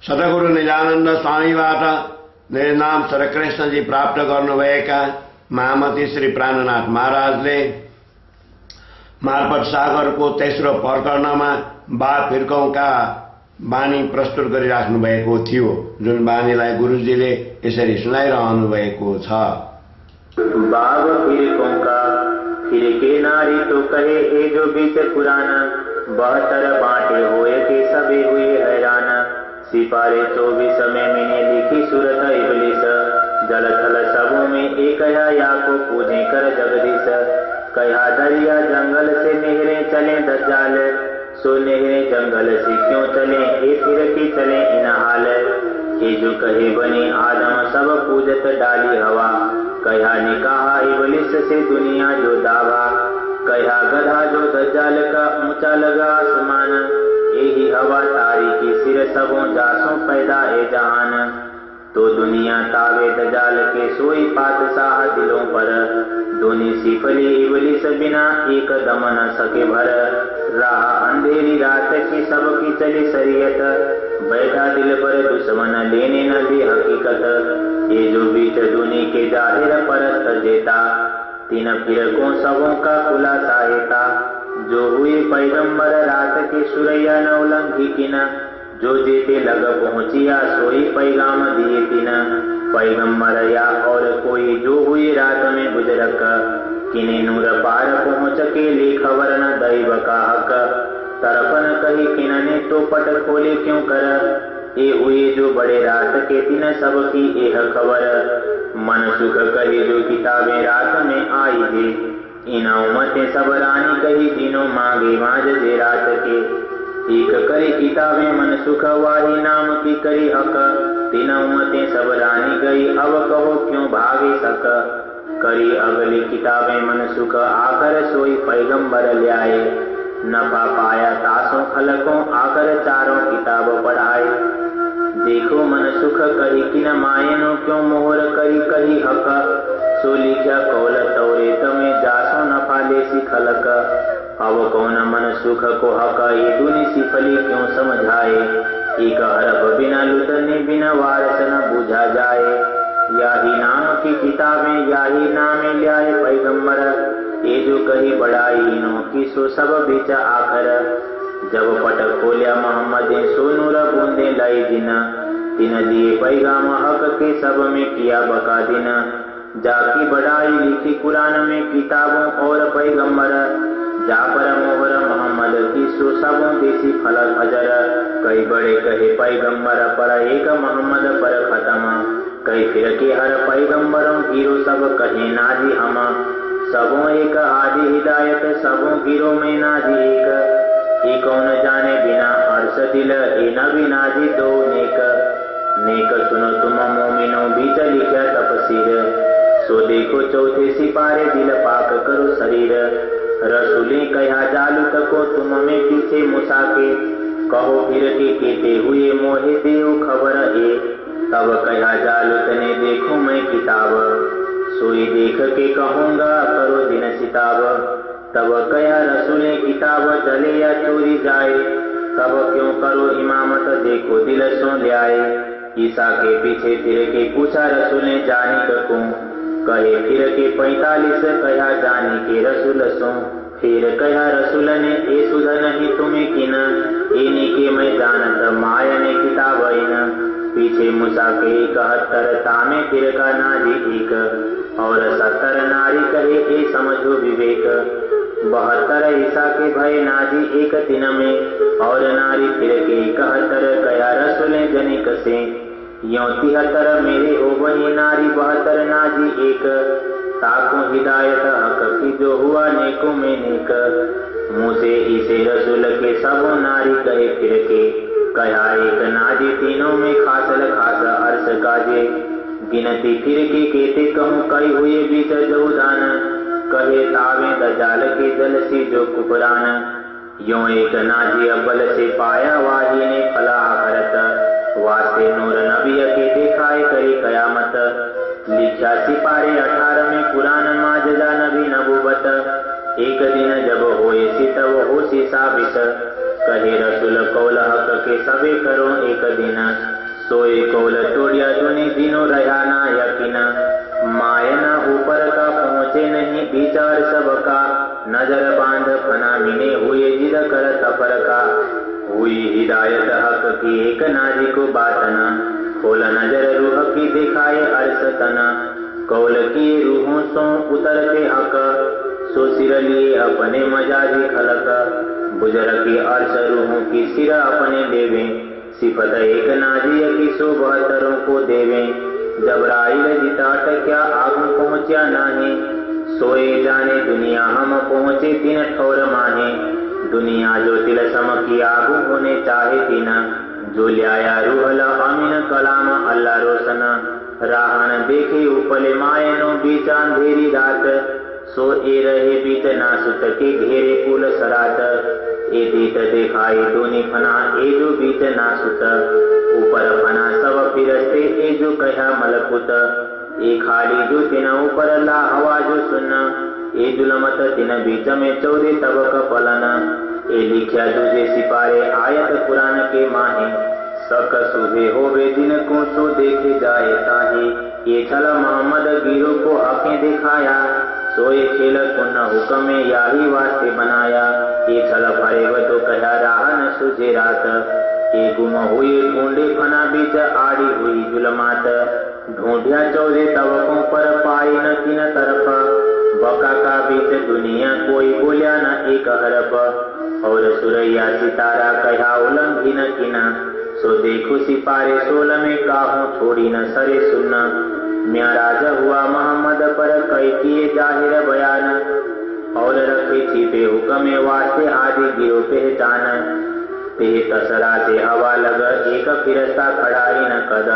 सतगुरु निजानन्द स्वामीबाट नाम श्रीकृष्णजी प्राप्त गर्नुभएका महामती श्री प्राणनाथ महाराजले मार्फत सागरको तेस्रो प्रकरणमा बा फिर्कौका बानी प्रस्तुत गरिराख्नु भएको थियो, जुन बानीलाई गुरुजीले यसरी सुनाइरहनु भएको छ। बाग फिरकों का फिरके नारी तो कहे हे जो बीच पुराना, 72 बांटे हुए के सभी हुए हैरान। सिपारे 24 में मैंने लिखी सूरत इबलिस, जल थल सबों में एक या को पूजे कर जगदीश। कहा दरिया जंगल से नहरें चले दज्जाल, सो नहरें जंगल से क्यों चले हे फिर की चले इन हाल। हे जो कहे बनी आदम सब पूजत डाली हवा, कहा ने कहा इबलिस से दुनिया जो दावा। कहा गधा जो दज्जाल का ऊंचा लगा आसमान, यही हवा तारी की सिर सबों जासों पैदा ए जहान। तो दुनिया तावे दज्जाल के सोई पातशाह दिलों पर, दोनी सिफली इबलिस बिना एक दम न सके भर। राह अंधेरी रात की सबकी चली शरीयत, बैठा दिल पर दुश्मन लेने न दी हकीकत। ये जो बीच दुनी के जाहिर परस्त देता, तीन फिरकों सबों का खुलासा हेता। जो हुए पैगंबर रात के सुरैया न उल्लंघी किना, जो जेते लग पहुंचिया सोई पैगाम दिए तीन। पैगंबर या और कोई जो हुई रात में बुजरक, किने नूर पार पहुंच के ले खबर न दैव का हक। तरफन कही किनने तो पट खोले क्यों कर, ये हुए जो बड़े रात के दिन सबकी एह खबर। मन सुख कही जो किताबें रात में आई थी, इन उम्मतें सब रानी कही जिनो मांगे माज जे रात के। एक करी किताबें मन सुख वाही नाम की करी हक, तीन उम्मतें सब रानी गई अब कहो क्यों भागे सक। करी अगली किताबें मन सुख आकर सोई पैगंबर ल्याए, नफा पाया तासों खलकों आकर चारों किताब पढ़ाए। देखो मन सुख कही किन मायनो क्यों मोहर करी कही हक, सो लिखा कौल तौरेत में जासो नफा लेसी खलक। अब कौन मन सुख को हक ये दुनि सिफली क्यों समझाए, एक हरफ बिना लुटने बिना वारस न बुझा जाए। याही नाम की किताबें याही नामे ल्याए पैगंबर, ये जो कही बड़ाई इनो की सो सब बेचा आखर। जब पट खोलिया मोहम्मद सो नूर बूंदे लाई दिन, तीन दिए पैगाम हक के सब में किया बका दिन। जाकी बड़ाई लिखी कुरान में किताबों और पैगंबर, जा पर मोहर मोहम्मद की सो सबों देसी फल फजर। कई बड़े कहे पैगंबर पर एक मोहम्मद पर खत्म, कई फिर के हर पैगंबरों हीरो सब कहे नाजी हम। सबों एक आदि हिदायत सबों हीरो में नाजी एक। ये कौन जाने बिना अर्श दिल ए नबी नाजी दो नेक। नेक सुनो तुम मोमिनो बीच लिखा तफसीर, सो देखो चौथे सिपारे दिल पाक करो शरीर। रसूले कहा जालू तको तुम में पीछे मुसा के, कहो फिर के केते हुए मोहे देव खबर ए। तब कहा जालू तने देखो मैं किताब, सोई देख के कहूँगा करो दिन सिताब। तब कहा रसूले किताब जले या चोरी जाए, तब क्यों करो इमामत देखो दिल सो ल्याए। ईसा के पीछे फिर के पूछा रसूले जानी ककूं, कहे फिर के 45 कहा जानी के रसूल सो। फिर कहा रसूल ने ए सुध नहीं तुम्हें किन, इन्हीं के मैं जानत माया ने किताब इन। पीछे मूसा के 71 तामे फिर का नारी एक, और 70 नारी कहे ए समझो विवेक। 72 ईसा के भय नाजी एक दिन में, और नारी फिर के 71 कया रसूले जनिक से। यों 73 मेरे हो वही नारी 72 नाजी एक। ताको हिदायत हक की जो हुआ नेको में नेक, मूसे इसे रसूल के सबों नारी कहे फिर के। कहा एक नाजी तीनों में खासल खास अर्श काजे, गिनती फिर के केते कहूँ कई हुए बीच जहुदान। कहे तावे दजाल के जल से जो कुपरान, यों एक नाजी अब्बल से पाया वाही ने फला करत। वास्ते नूर नबी के दिखाए करी कयामत, लिखा सिपारे 18 में कुरान माजदा नबी नबूवत। एक दिन जब होए सी तब हो सी साबित, कहे रसुल कौल हक के सबे करो एक दिन, सोए कौल तोड़िया दुनि दिनो रहा ना यकीन। मायना ऊपर का पहुँचे नहीं विचार सबका, नजर बांध फना मिने हुए जिद कर तपर का। हुई हिदायत हक की एक नाजी को बातना, खोल नजर रूह की दिखाए अर्श तना। कौल की रूहों सो उतरते हक, सो सिर लिए अपने मजाजी खलक। बुजर की अर्श रूहों की सिर अपने देवे, सिफत एक नाजिय की सो बहत्तरों को देवे। जबराइल जितात क्या आगू पहुँचा नाही, सोए जाने दुनिया हम पहुँचे तीन ठौर माहे। दुनिया जो तिलसम की आगू होने चाहे तीना, जो ल्याया रूहल अमीन कलाम अल्लाह रोशन। राहन देखे उपले मायनो बीच अंधेरी रात, सो ए रहे बीच नासुत के घेरे कुल सरात। ए दीत दिखाई दोनी फना ए जो बीच नासुत, ऊपर फना सब फिरस्ते ए जो कहा मलकुत। ए खाली जो तिन ऊपर ला हवा जो सुन, ए जुलमत तिन बीच में 14 तबक पलन। ए लिख्या दूजे सिपारे आयत कुरान के माहे, सक सुबह होवे दिन को सो देखे जाए ताही। ये छल मोहम्मद गिरो को हकें दिखाया, सोए खेल कुन हुक्म याही वास्ते बनाया। ये छल फरेव तो कहा राह न सुझे रात, ये गुम हुए ढूंढे फना बीच आड़ी हुई जुलमात। ढूंढिया 14 तबकों पर पाई न तीन तरफ, बका का बीच दुनिया कोई बोलिया न एक हरफ। और सुरैया सितारा कहा उलंघी न किना, सो देखो सिपारे 16 में काहूं थोड़ी न सरे सुनना। म्याराज हुआ मोहम्मद पर कई किए जाहिर बयान, और रखे छिपे हुक्म वास्ते आदि गिरो पहचान। ते तसरा से हवा लग एक फिरस्ता खड़ाई न कद,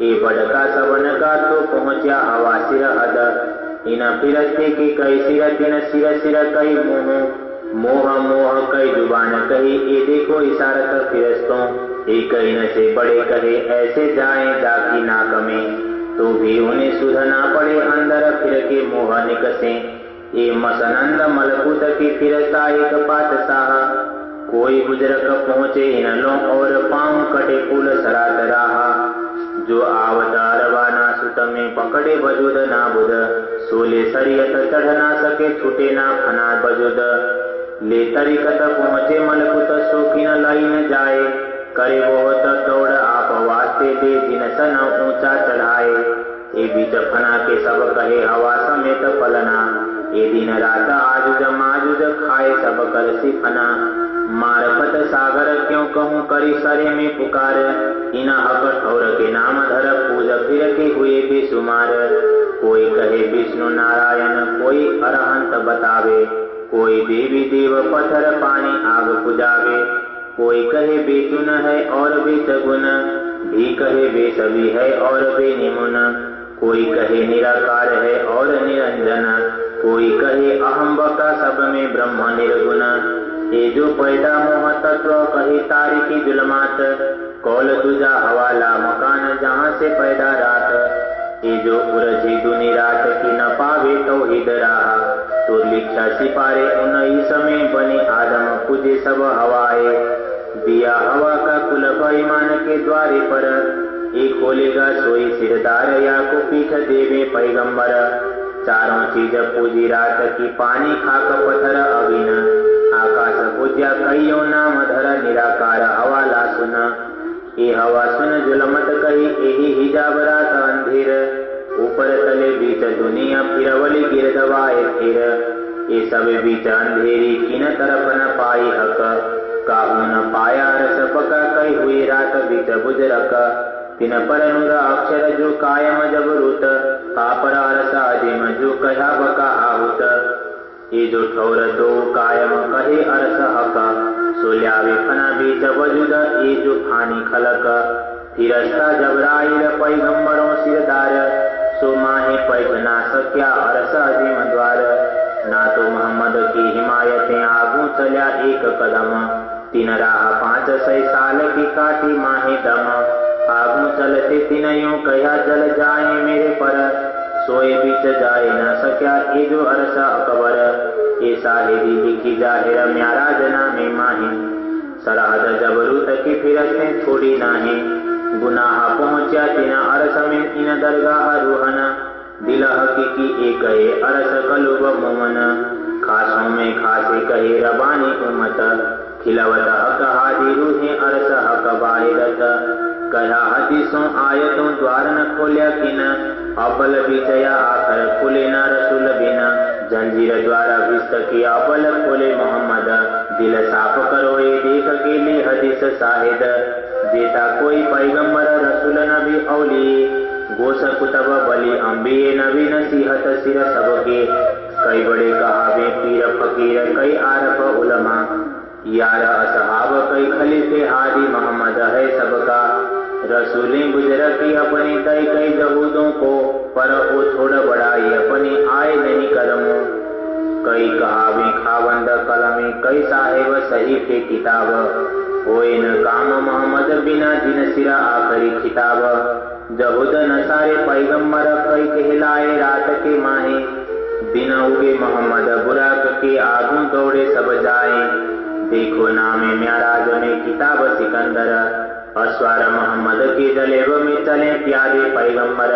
ए बड़का सबन का तो पहुँचा हवा सिर हद। इन फिरस्ते की कई सिर तिन सिर सिर कई मुँह, मोह मोह कई जुबान कही ए देखो इशारत फिरस्तों। ए कई न से बड़े कहे ऐसे जाएं जाकी नाक में, तो भी उन्हें सुधना पड़े अंदर फिर के मोह निकसे। ए मसनंद मलकुत की फिरस्ता एक पातशाह, कोई बुजुर्ग पहुँचे इन लो और पाँव कटे कुल सरात राहा। जो आवत रवाना सुत में पकड़े वजूद ना बुध, सोले शरीयत चढ़ ना सके छूटे ना फना वजूद। ले तरीकत पहुँचे मलकुत शौकीन लाई न जाए, करे वो दौड़ आप वास्ते दे जिन सन ऊंचा चढ़ाए। ए बीच फना के सब कहे हवा समेत फलना, ए दिन रात आजुज माजुज खाए सब कर सिफना। मारफत सागर क्यों कहूँ करी सरे में पुकार, इन हक ठौर के नाम धर पूज फिर के हुए बेसुमार। कोई कहे विष्णु नारायण कोई अरहंत बतावे, कोई देवी देव पत्थर पानी आग पुजावे। कोई कहे बेचुन है और बेसगुन, भी कहे बेसभी है और बेनिमुन। कोई कहे निराकार है और निरंजन, कोई कहे अहम बका सब में ब्रह्म निर्गुण। ये जो पैदा मोह तत्व कही तारीखी जुलमात, कौल तुझा हवाला मकान जहाँ से पैदा रात। ये जो उरझी दुनी रात की न पावे तौहीद राह, तो लिखा सिपारे 19 में बनी आदम पूजे सब हवाए। दिया हवा का कुल ईमान के द्वारे पर, एक खोलेगा सोई सिरदार या को पीठ देवे पैगंबर। चारों चीज पूजी रात की पानी खाक पत्थर अगिन, आकाश पूज्या कईयों नाम धर निराकार हवाला सुन। ये हवा सुन जुलमत कही यही हिजाब रात अंधेर, ऊपर तले बीच दुनिया फिरवली गिरदवाए फिर। ये सब बीच अंधेरी किन तरफ न पाई हक, काहू न पाया रस पका कई हुई रात बीच बुजरक। तिन पर नूर अक्षर जो कायम जबरूत, पापर रस अजिम जो कहा बका आहुत। ये जो ठौर दो कायम कहे अरस हक, सोल्यावे फना बीच वजूद ये जो फानी खलक। फिरस्ता जबराइल पैगंबरों सिरदार, सो माहे पैगना सक्या अरस अजिम द्वार। ना तो मोहम्मद की हिमायतें आगू चल्या एक कदम, 3 राह 500 साल की काटी माहे दम। आगू चलते 3 यूं कहा जल जाए मेरे पर, सोए बीच जाए न सक्या ये जो अरसा अकबर। ये साहिदी लिखी जाहिर म्यारा जना में माही, सरहद जबरू तकी फिरते थोड़ी नाही गुनाह पहुँचा तिना अरस में इन दरगाह रूहन दिल हकीकी एक अरस कलुब मोमन खासों में खासे कहे रबानी उम्मत खिलवत हक हादी रूहे अरस हक बाहिरत कहा हदीसों आयतों द्वार न खोल्या किन अबल विजया आखर खुले न रसूल बिना जंजीर द्वारा विस्त किया अबल खोले मोहम्मद दिल साफ करो ये देख के लिए हदीस शाहिद देता कोई पैगंबर रसूल नबी औली गोस कुतब बली अंबिये नबी नसीहत सिर सबके कई बड़े कहावे पीर फकीर कई आरफ उलमा यार असहाब कई खलीफे हादी मोहम्मद है सबका रसूलें गुजर की अपनी तय कई जहूदों को पर वो छोड़ बढ़ाई अपनी आए नहीं करमो कई कहावे खावंद कलमे कई साहेब सही के किताब होए न काम मोहम्मद बिना जिन सिरा आखरी खिताब जहूद नसारे पैगंबर कई कहलाए रात के माहे दिन उगे मोहम्मद बुराक के आगू दौड़े सब जाए देखो नामे म्याराज में किताब सिकंदर अस्वार मोहम्मद के जलेब में चले प्यारे पैगंबर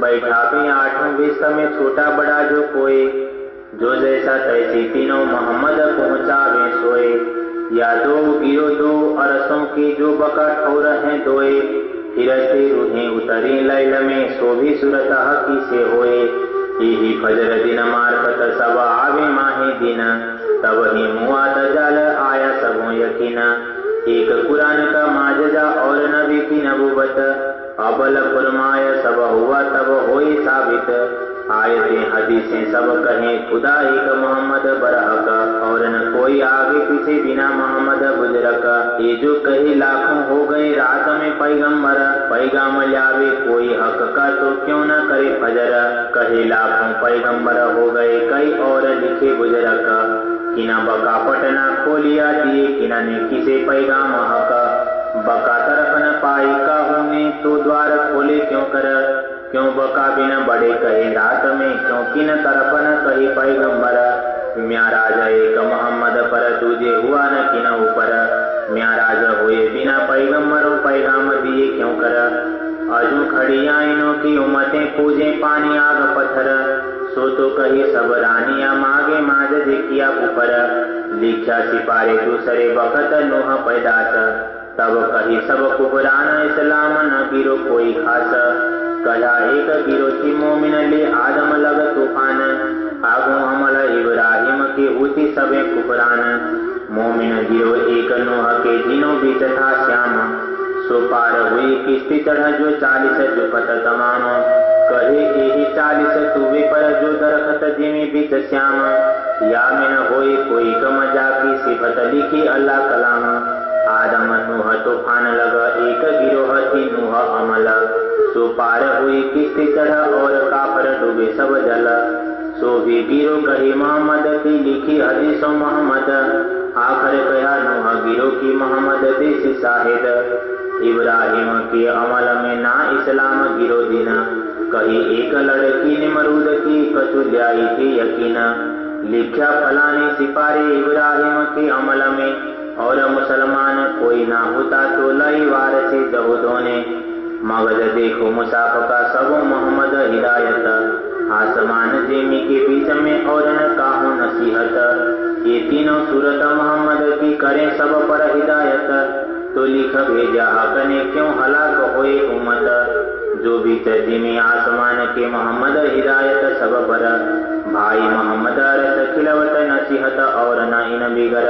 बैठा पे आठों विस्त में छोटा बड़ा जो कोई जो जैसा तैसी तीनों मोहम्मद पहुँचावे सोए या दो गिरो दो अरसों की जो बका ठौर हैं दोए फिरते रूहें उतरी लैल में सो भी सूरत हकी से होए यही फजर दिन मार्फत सब आवे माहे दिन तब ही मुआ दजाल आया सबों यकीना एक कुरान का माजजा और नबी की नबूवत अबल फरमाया सब हुआ तब होई साबित आयतें हदीसें सब कहें खुदा एक मोहम्मद बरहक और न कोई आगे पीछे बिना मोहम्मद गुजरक ये जो कहे लाखों हो गए रात में पैगंबर पैगाम लावे कोई हक का तो क्यों न करे फजर कहे लाखों पैगंबर हो गए कई और लिखे गुजरक किना बका पटना खोलिया दिए किना ने किसे पैगाम हक बका तरफ न पाई कहूने तो द्वार खोले क्यों कर क्यों बका बिना बड़े कहे रात में क्यों किन तरफ न कही पैगंबर म्याराज एक मोहम्मद पर तुझे हुआ न किन ऊपर म्याराज हुए बिना पैगंबरों पैगाम दिए क्यों कर अजू खड़िया इनों की उम्मतें पूजे पानी आग पत्थर सो तो कही सब रानिया मागे माज देखिया ऊपर लिखा सिपारे दूसरे बखत नूह पैदास तब कही सब कुबरान इस्लाम न गिरो कोई खास कहा एक गिरो थी मोमिन ले आदम लग तूफान आगो हमल इब्राहिम के उसी सबे कुबरान मोमिन गिरो एक नूह के दिनों बीच था श्याम सो पार हुई किस्ती चढ़ जो 40 जुपत तमाम कहे यही 40 तुवे पर जो दरखत जिमी बीच श्याम या में न होई कोई कम जाकी सिफत लिखी अल्लाह कलाम आदम नूह तूफान लग एक गिरोह थी नूह अमल सो पार हुई किस्ती चढ़ और काफर डूबे सब जल सो भी गिरो कही मोहम्मद की लिखी हदीसों मोहम्मद आखिर कहा नूह गिरो की मोहम्मद देसी शाहिद इब्राहिम के अमल में ना इस्लाम गिरो दिन कही एक लड़की ने मरूद की कचुल्याई थी यकीन लिखा फलाने सिपारे इब्राहिम के अमल में और मुसलमान कोई ना होता तो लई वार से जहूदों ने मगज देखो मुसाफ का सबो मोहम्मद हिदायत आसमान जेमी के बीच में और न काहू नसीहत ये तीनों सूरत मोहम्मद की करें सब पर हिदायत तो लिख भेजा हकने क्यों हलाक होए उम्मत जो भी तर्जिमे आसमान के मोहम्मद हिदायत सब पर भाई मोहम्मद रस खिलवत नसीहत और न इन बिगर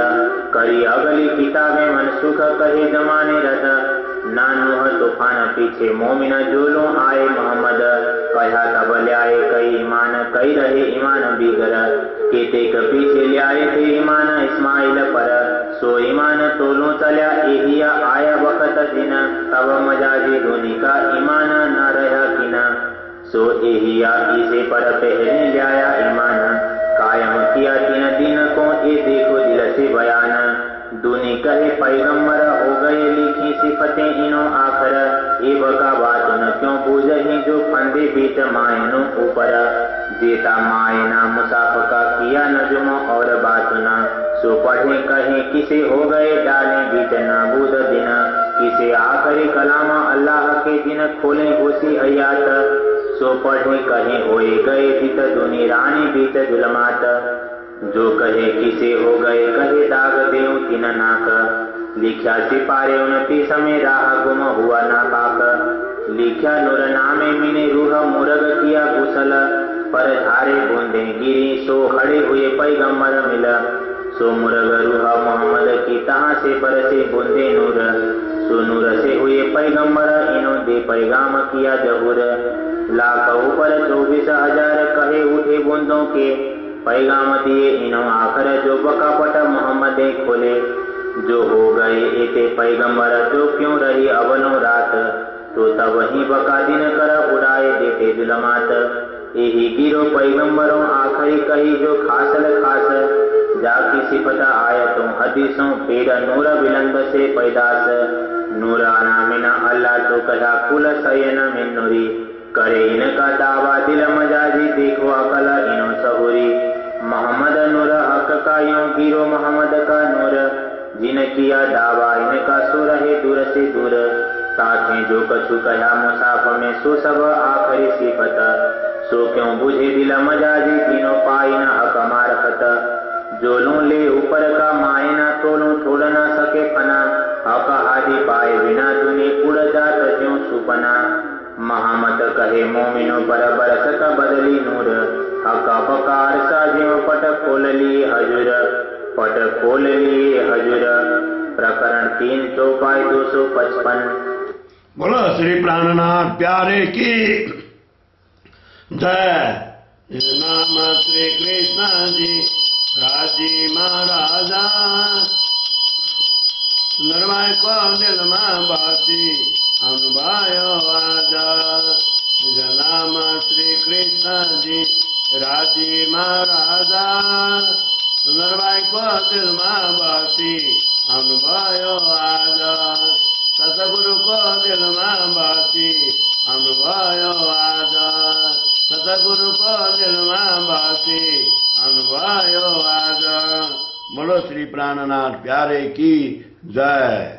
करी अगली किताबें मनसूख कहे जमाने रत ना नूह तूफान पीछे मोमिन जोलों आए मोहम्मद कहा तब ल्याए कई ईमान कई रहे ईमान बिगर केतेक पीछे ल्याए थे ईमान इस्माइल पर सो ईमान तोलों चल्या एहिया आया वक्त दिन तब मजाजी धोनी का ईमान न रहा किना सो एहिया इसे पर पहले ल्याया ईमान कायम किया 3 दिन को ये देखो दिल से बयान दूनी कहे पैगंबर हो गए लिखी सिफतें इनो आखर ये बका बात न क्यों क्यों बूझही जो फंदे बीच मायनो ऊपर, जेता मायना मुसाफ का किया न जुम और बात न, सो पढ़े कहे किसे हो गए डाले बीच न बूद दिन, किसे आखिरी कलाम अल्लाह के दिन खोले घुसी हयात, सो पढ़े कहे होए गए बीत दुनी रानी बीच जुलमात, जो कहे किसे हो गए कहे दाग देव तिन नाक, लिख्या सिपारे 29 में राह गुम हुआ ना पाक, लिख्या नूर नामे मिने रूह मुरग किया गुसल, पर धारे बूंदे गिरी सो खड़े हुए पैगंबर मिला, सो मुरग रूह मोहम्मद की तहाँ से बरसे बूंदे नूर, सो नूर से हुए पैगंबर इन्हों दे पैगाम किया जहूर, लाख ऊपर 24,000 कहे उठे बूंदों के पैगाम दिए इन्हों आखिर जो बकापट मोहम्मद खोले, जो हो गए एते पैगंबर तो क्यों रही अवनो रात, तो तब ही बका दिन कर उड़ाए देते जुलमात, यही गिरो पैगंबरों आखिरी कही जो खासल खास, जाकी सिफत आयतों हदीसों पेड़ नूर बिलंद से पैदास, नूर आना मिना अल्लाह तो कहा कुल सयन में नूरी, करे इनका दावा दिल मजाजी देखो अकल इनो सहूरी, मोहम्मद नूर हक का यूं गिरो मोहम्मद का नूर, जिन किया दावा इनका सो रहे दूर से दूर, ताकि जो कछु कहा मुसाफ में सो सब आखिरी सिफत, सो क्यों बुझे दिल मजाजी तीनों पाई न हक मारफत, जो लूं ले ऊपर का मायना तोलूं छोड़ न सके फना, हक हादी पाए बिना दुनी उड़ जात ज्यों सुपना, महामत कहे मोमिनो पर बरसत बदली नूर, हक पकार सा ज्यों पट खोल लिए हजूर, पट खोल लिए हजूर। प्रकरण 3 चौपाई 255। बोलो श्री प्राणनाथ प्यारे की जय। नाम श्री कृष्ण जी राजी महाराजा, सुंदरमाय को दिल में बाती अनुभायो आजा, नाम श्री कृष्ण जी राजी महाराजा, सुंदरमाय को दिल में बाती अनुभायो आजा, सतगुरु को दिल में बाती अनुभायो आजा, सतगुरु को दिल में बाती अनुभायो आजा। बोलो श्री प्राणनाथ प्यारे की जय।